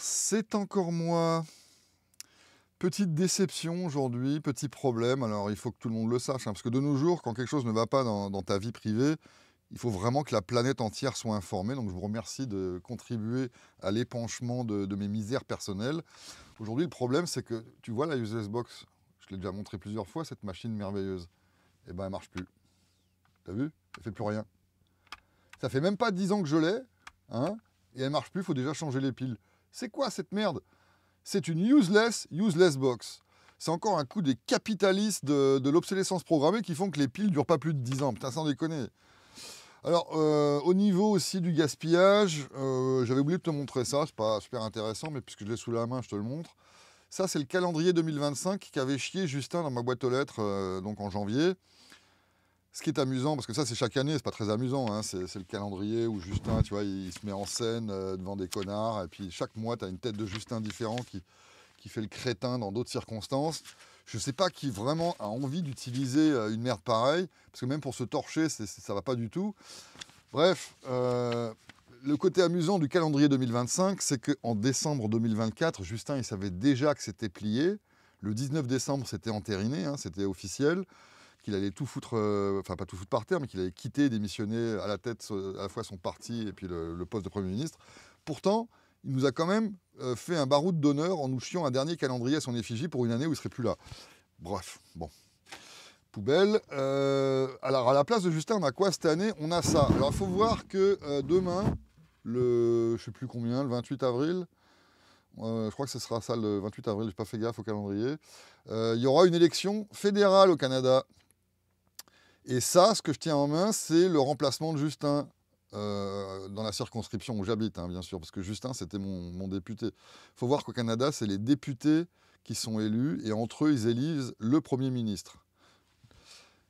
c'est encore moi. Petite déception aujourd'hui, petit problème. Alors, il faut que tout le monde le sache, hein, parce que de nos jours, quand quelque chose ne va pas dans ta vie privée, il faut vraiment que la planète entière soit informée. Donc, je vous remercie de contribuer à l'épanchement de mes misères personnelles. Aujourd'hui, le problème, c'est que tu vois la useless box, je l'ai déjà montré plusieurs fois, cette machine merveilleuse. Eh ben, elle marche plus. T'as vu? Elle fait plus rien. Ça fait même pas 10 ans que je l'ai, hein, et elle marche plus, il faut déjà changer les piles. C'est quoi cette merde? C'est une useless box. C'est encore un coup des capitalistes de l'obsolescence programmée qui font que les piles ne durent pas plus de 10 ans. Putain, sans déconner. Alors, au niveau aussi du gaspillage, j'avais oublié de te montrer ça, c'est pas super intéressant, mais puisque je l'ai sous la main, je te le montre. Ça, c'est le calendrier 2025 qu'avait chié Justin dans ma boîte aux lettres, donc en janvier. Ce qui est amusant, parce que ça c'est chaque année, c'est pas très amusant, hein, c'est le calendrier où Justin, tu vois, il se met en scène devant des connards, et puis chaque mois, tu as une tête de Justin différent qui fait le crétin dans d'autres circonstances. Je sais pas qui vraiment a envie d'utiliser une merde pareille, parce que même pour se torcher, ça va pas du tout. Bref, le côté amusant du calendrier 2025, c'est qu'en décembre 2024, Justin, il savait déjà que c'était plié. Le 19 décembre, c'était entériné, hein, c'était officiel, qu'il allait tout foutre, enfin pas tout foutre par terre, mais qu'il allait quitter, démissionner à la tête à la fois son parti et puis le poste de Premier ministre. Pourtant, il nous a quand même fait un baroud d'honneur en nous chiant un dernier calendrier à son effigie pour une année où il ne serait plus là. Bref, bon. Poubelle. Alors, à la place de Justin, on a quoi cette année? On a ça. Alors, il faut voir que demain, je ne sais plus combien, le 28 avril, je crois que ce sera ça le 28 avril, je n'ai pas fait gaffe au calendrier, il y aura une élection fédérale au Canada. Et ça, ce que je tiens en main, c'est le remplacement de Justin dans la circonscription où j'habite, hein, bien sûr, parce que Justin, c'était mon député. Il faut voir qu'au Canada, c'est les députés qui sont élus, et entre eux, ils élisent le Premier ministre.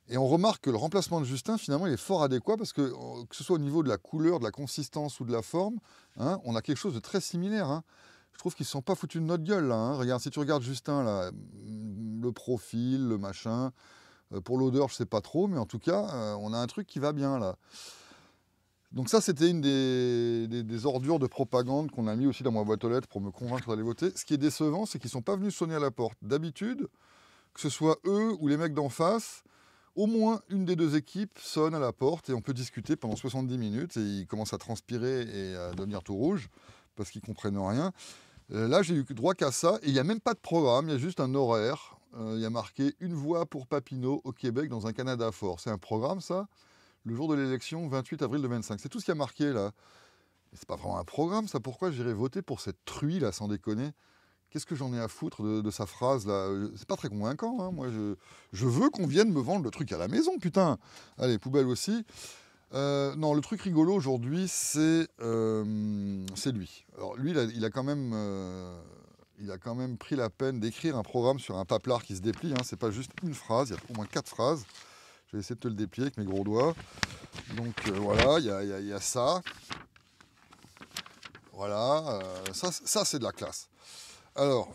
Et on remarque que le remplacement de Justin, finalement, il est fort adéquat, parce que ce soit au niveau de la couleur, de la consistance ou de la forme, hein, on a quelque chose de très similaire. Hein. Je trouve qu'ils ne se sont pas foutus de notre gueule, là. Hein. Regarde, si tu regardes Justin, là, le profil, le machin... Pour l'odeur, je sais pas trop, mais en tout cas, on a un truc qui va bien là. Donc ça, c'était une des ordures de propagande qu'on a mis aussi dans ma boîte aux lettres pour me convaincre d'aller voter. Ce qui est décevant, c'est qu'ils ne sont pas venus sonner à la porte. D'habitude, que ce soit eux ou les mecs d'en face, au moins une des deux équipes sonne à la porte et on peut discuter pendant 70 minutes et ils commencent à transpirer et à devenir tout rouge parce qu'ils comprennent rien. Là, j'ai eu droit qu'à ça et il n'y a même pas de programme, il y a juste un horaire. Il y a marqué une voix pour Papineau au Québec dans un Canada fort. C'est un programme, ça? Le jour de l'élection, 28 avril 2025. C'est tout ce qui a marqué, là. Mais c'est pas vraiment un programme, ça. Pourquoi j'irais voter pour cette truie, là, sans déconner? Qu'est-ce que j'en ai à foutre de sa phrase, là? C'est pas très convaincant, hein. Moi, je veux qu'on vienne me vendre le truc à la maison, putain. Allez, poubelle aussi. Non, le truc rigolo aujourd'hui, c'est lui. Alors, lui, il a quand même... il a quand même pris la peine d'écrire un programme sur un paplard qui se déplie. Hein. C'est pas juste une phrase, il y a au moins 4 phrases. Je vais essayer de te le déplier avec mes gros doigts. Donc voilà, il y a ça. Voilà, ça c'est de la classe. Alors,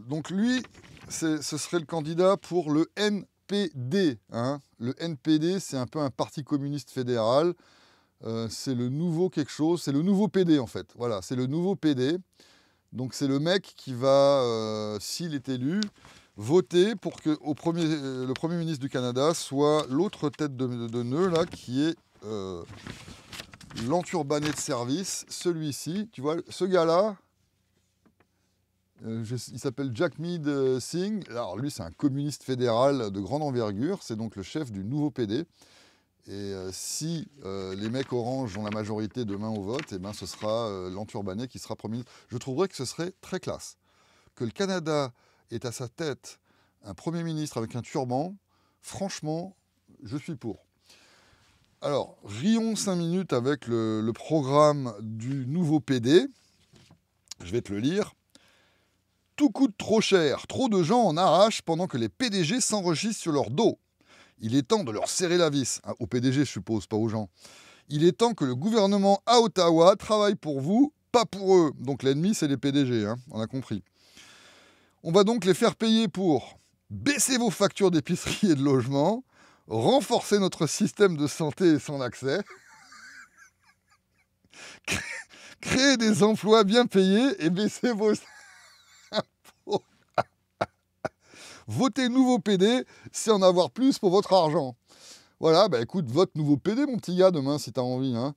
donc lui, ce serait le candidat pour le NPD. Hein. Le NPD, c'est un peu un parti communiste fédéral. C'est le nouveau quelque chose, c'est le nouveau PD en fait. Voilà, c'est le nouveau PD. Donc c'est le mec qui va, s'il est élu, voter pour que le Premier ministre du Canada soit l'autre tête de nœud, là, qui est l'enturbané de service, celui-ci. Tu vois, ce gars-là, il s'appelle Jagmeet Singh. Alors lui, c'est un communiste fédéral de grande envergure. C'est donc le chef du nouveau PD. Et si les mecs orange ont la majorité demain au vote, eh ben, ce sera l'enturbané qui sera Premier ministre. Je trouverais que ce serait très classe. Que le Canada ait à sa tête un Premier ministre avec un turban, franchement, je suis pour. Alors, rions 5 minutes avec le programme du nouveau PD. Je vais te le lire. Tout coûte trop cher, trop de gens en arrachent pendant que les PDG s'enregistrent sur leur dos. Il est temps de leur serrer la vis, hein, au PDG je suppose, pas aux gens. Il est temps que le gouvernement à Ottawa travaille pour vous, pas pour eux. Donc l'ennemi c'est les PDG, hein, on a compris. On va donc les faire payer pour baisser vos factures d'épicerie et de logement, renforcer notre système de santé et son accès, Créez des emplois bien payés et baissez vos impôts. Votez nouveau PD, c'est en avoir plus pour votre argent. Voilà, bah écoute, vote nouveau PD, mon petit gars, demain, si t'as envie, hein.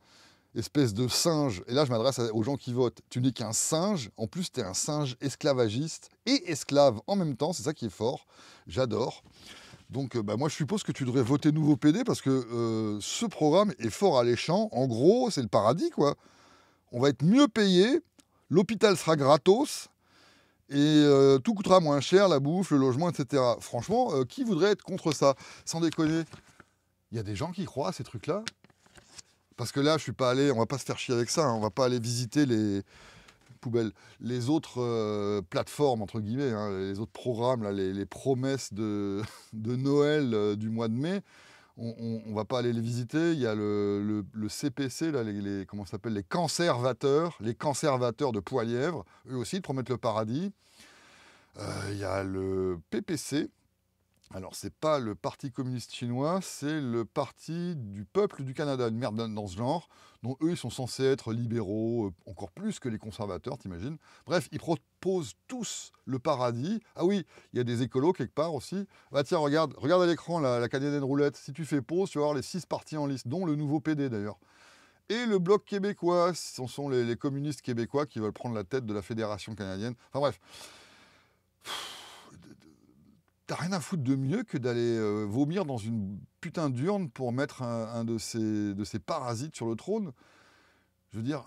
Espèce de singe. Et là, je m'adresse aux gens qui votent. Tu n'es qu'un singe. En plus, tu es un singe esclavagiste et esclave en même temps. C'est ça qui est fort. J'adore. Donc, bah, moi, je suppose que tu devrais voter nouveau PD parce que ce programme est fort alléchant. En gros, c'est le paradis, quoi. On va être mieux payé. L'hôpital sera gratos. Et tout coûtera moins cher, la bouffe, le logement, etc. Franchement, qui voudrait être contre ça? Sans déconner. Il y a des gens qui croient à ces trucs-là. Parce que là, je suis pas allé, on va pas se faire chier avec ça, hein, on va pas aller visiter les poubelles, les autres plateformes, entre guillemets, hein, les autres programmes, là, les promesses de Noël du mois de mai. On va pas aller les visiter. Il y a le CPC, là, comment ça s'appelle, les conservateurs de Poilièvre, eux aussi, ils promettent le paradis. Il y a le PPC. Alors, c'est pas le Parti communiste chinois, c'est le Parti du peuple du Canada, une merde dans ce genre, dont eux, ils sont censés être libéraux, encore plus que les conservateurs, t'imagines. Bref, ils proposent tous le paradis. Ah oui, il y a des écolos quelque part aussi. Ah tiens, regarde à l'écran la canadienne roulette. Si tu fais pause, tu vas voir les 6 partis en liste, dont le nouveau PD d'ailleurs. Et le Bloc québécois, ce sont les communistes québécois qui veulent prendre la tête de la Fédération canadienne. Enfin bref. T'as rien à foutre de mieux que d'aller vomir dans une putain d'urne pour mettre un de ces parasites sur le trône. Je veux dire,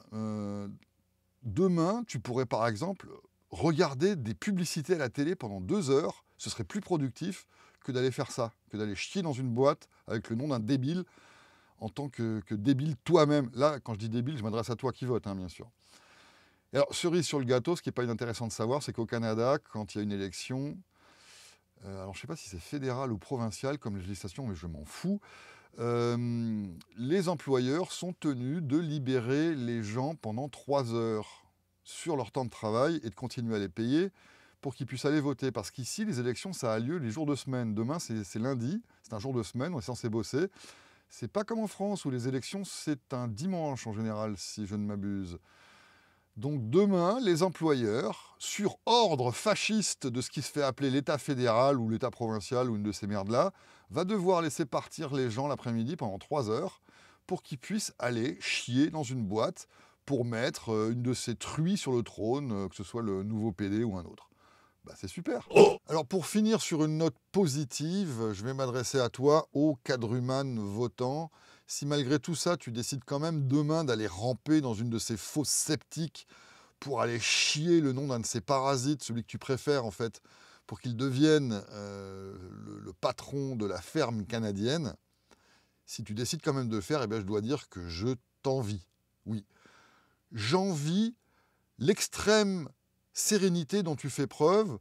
demain, tu pourrais par exemple regarder des publicités à la télé pendant 2 heures. Ce serait plus productif que d'aller faire ça, que d'aller chier dans une boîte avec le nom d'un débile en tant que débile toi-même. Là, quand je dis débile, je m'adresse à toi qui vote, hein, bien sûr. Et alors, cerise sur le gâteau, ce qui n'est pas inintéressant de savoir, c'est qu'au Canada, quand il y a une élection... alors, je ne sais pas si c'est fédéral ou provincial comme législation, mais je m'en fous. Les employeurs sont tenus de libérer les gens pendant 3 heures sur leur temps de travail et de continuer à les payer pour qu'ils puissent aller voter. Parce qu'ici, les élections, ça a lieu les jours de semaine. Demain, c'est lundi, c'est un jour de semaine, on est censé bosser. C'est pas comme en France où les élections, c'est un dimanche en général, si je ne m'abuse. Donc demain, les employeurs, sur ordre fasciste de ce qui se fait appeler l'État fédéral ou l'État provincial ou une de ces merdes-là, va devoir laisser partir les gens l'après-midi pendant 3 heures pour qu'ils puissent aller chier dans une boîte pour mettre une de ces truies sur le trône, que ce soit le nouveau PD ou un autre. Bah, c'est super. Alors pour finir sur une note positive, je vais m'adresser à toi, ô quadrumane votant. Si malgré tout ça, tu décides quand même demain d'aller ramper dans une de ces fosses sceptiques pour aller chier le nom d'un de ces parasites, celui que tu préfères en fait, pour qu'il devienne le patron de la ferme canadienne, si tu décides quand même de le faire, eh bien, je dois dire que je t'envie. Oui, j'envie l'extrême sérénité dont tu fais preuve,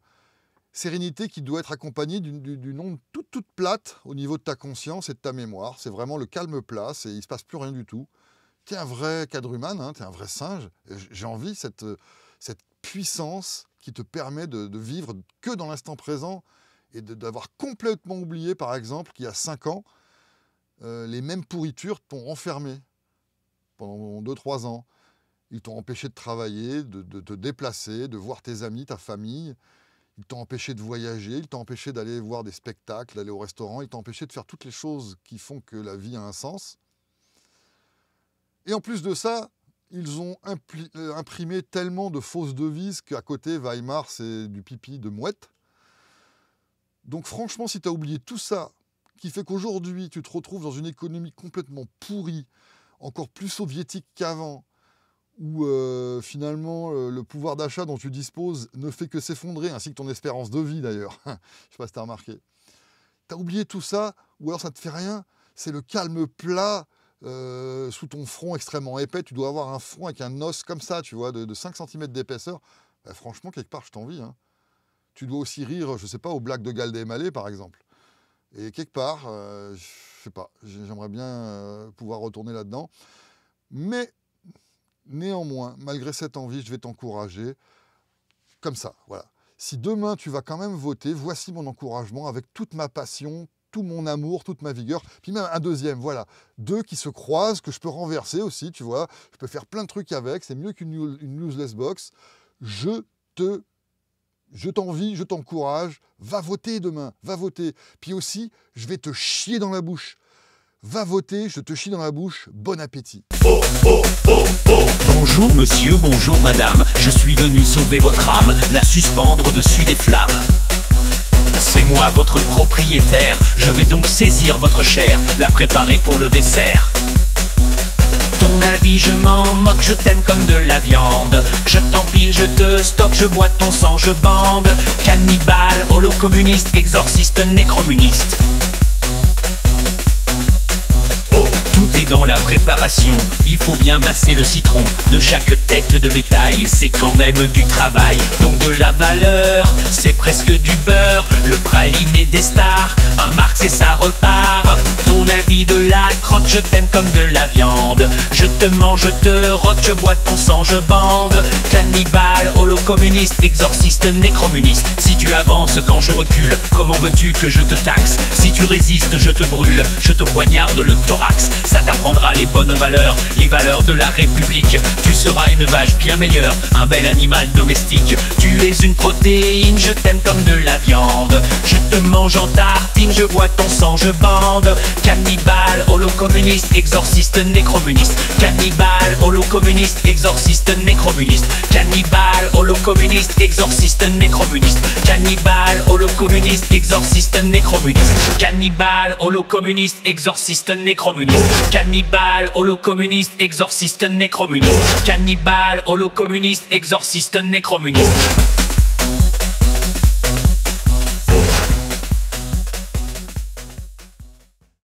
sérénité qui doit être accompagnée d'une onde toute plate au niveau de ta conscience et de ta mémoire. C'est vraiment le calme plat, il ne se passe plus rien du tout. Tu es un vrai quadrumane, hein, tu es un vrai singe. J'ai envie cette puissance qui te permet de vivre que dans l'instant présent et d'avoir complètement oublié, par exemple, qu'il y a 5 ans, les mêmes pourritures t'ont enfermé pendant 2-3 ans. Ils t'ont empêché de travailler, de te déplacer, de voir tes amis, ta famille. Ils t'ont empêché de voyager, ils t'ont empêché d'aller voir des spectacles, d'aller au restaurant, ils t'ont empêché de faire toutes les choses qui font que la vie a un sens. Et en plus de ça, ils ont imprimé tellement de fausses devises qu'à côté, Weimar, c'est du pipi de mouette. Donc franchement, si tu as oublié tout ça, qui fait qu'aujourd'hui, tu te retrouves dans une économie complètement pourrie, encore plus soviétique qu'avant, où finalement le pouvoir d'achat dont tu disposes ne fait que s'effondrer, ainsi que ton espérance de vie d'ailleurs. Je ne sais pas si tu as remarqué. Tu as oublié tout ça, ou alors ça ne te fait rien, c'est le calme plat sous ton front extrêmement épais. Tu dois avoir un front avec un os comme ça, tu vois, de 5 cm d'épaisseur. Bah, franchement, quelque part, je t'envie. Hein. Tu dois aussi rire, je ne sais pas, aux blagues de Gald Elmaleh, par exemple. Et quelque part, je ne sais pas, j'aimerais bien pouvoir retourner là-dedans. Mais néanmoins, malgré cette envie, je vais t'encourager comme ça, voilà. Si demain tu vas quand même voter, voici mon encouragement avec toute ma passion, tout mon amour, toute ma vigueur. Puis même un deuxième, voilà. 2 qui se croisent, que je peux renverser aussi, tu vois. Je peux faire plein de trucs avec, c'est mieux qu'une useless box. Je t'envie, je t'encourage, va voter demain, va voter. Puis aussi, je vais te chier dans la bouche. Va voter, je te chie dans la bouche, bon appétit. Oh, oh, oh, oh. Bonjour monsieur, bonjour madame, je suis venu sauver votre âme, la suspendre au-dessus des flammes. C'est moi votre propriétaire, je vais donc saisir votre chair, la préparer pour le dessert. Ton avis je m'en moque, je t'aime comme de la viande. Je t'empile, je te stocke, je bois ton sang, je bande. Cannibale, holocommuniste, exorciste, nécromuniste. Tout est dans la préparation, il faut bien masser le citron. De chaque tête de bétail, c'est quand même du travail. Donc de la valeur, c'est presque du beurre. Le praliné des stars, un Marx et ça repart. Ton avis de la crotte, je t'aime comme de la viande. Je te mange, je te rote, je bois ton sang, je bande. Cannibale, holocommuniste, exorciste, nécromuniste. Si tu avances quand je recule, comment veux-tu que je te taxe? Si tu résistes, je te brûle, je te poignarde le thorax. Ça t'apprendra les bonnes valeurs, les valeurs de la République. Tu seras une vache bien meilleure, un bel animal domestique. Tu es une protéine, je t'aime comme de la viande. Je te mange en tartine, je bois ton sang, je bande. Cannibale, holocommuniste, exorciste, nécromuniste. Cannibale, holocommuniste, exorciste, nécromuniste. Cannibale, holocommuniste, exorciste, nécromuniste. Cannibale, holocommuniste, exorciste, nécromuniste. Cannibale, holocommuniste, exorciste, nécromuniste. Cannibale, holocommuniste, exorciste, nécromuniste. Cannibale, holocommuniste, exorciste, nécromuniste.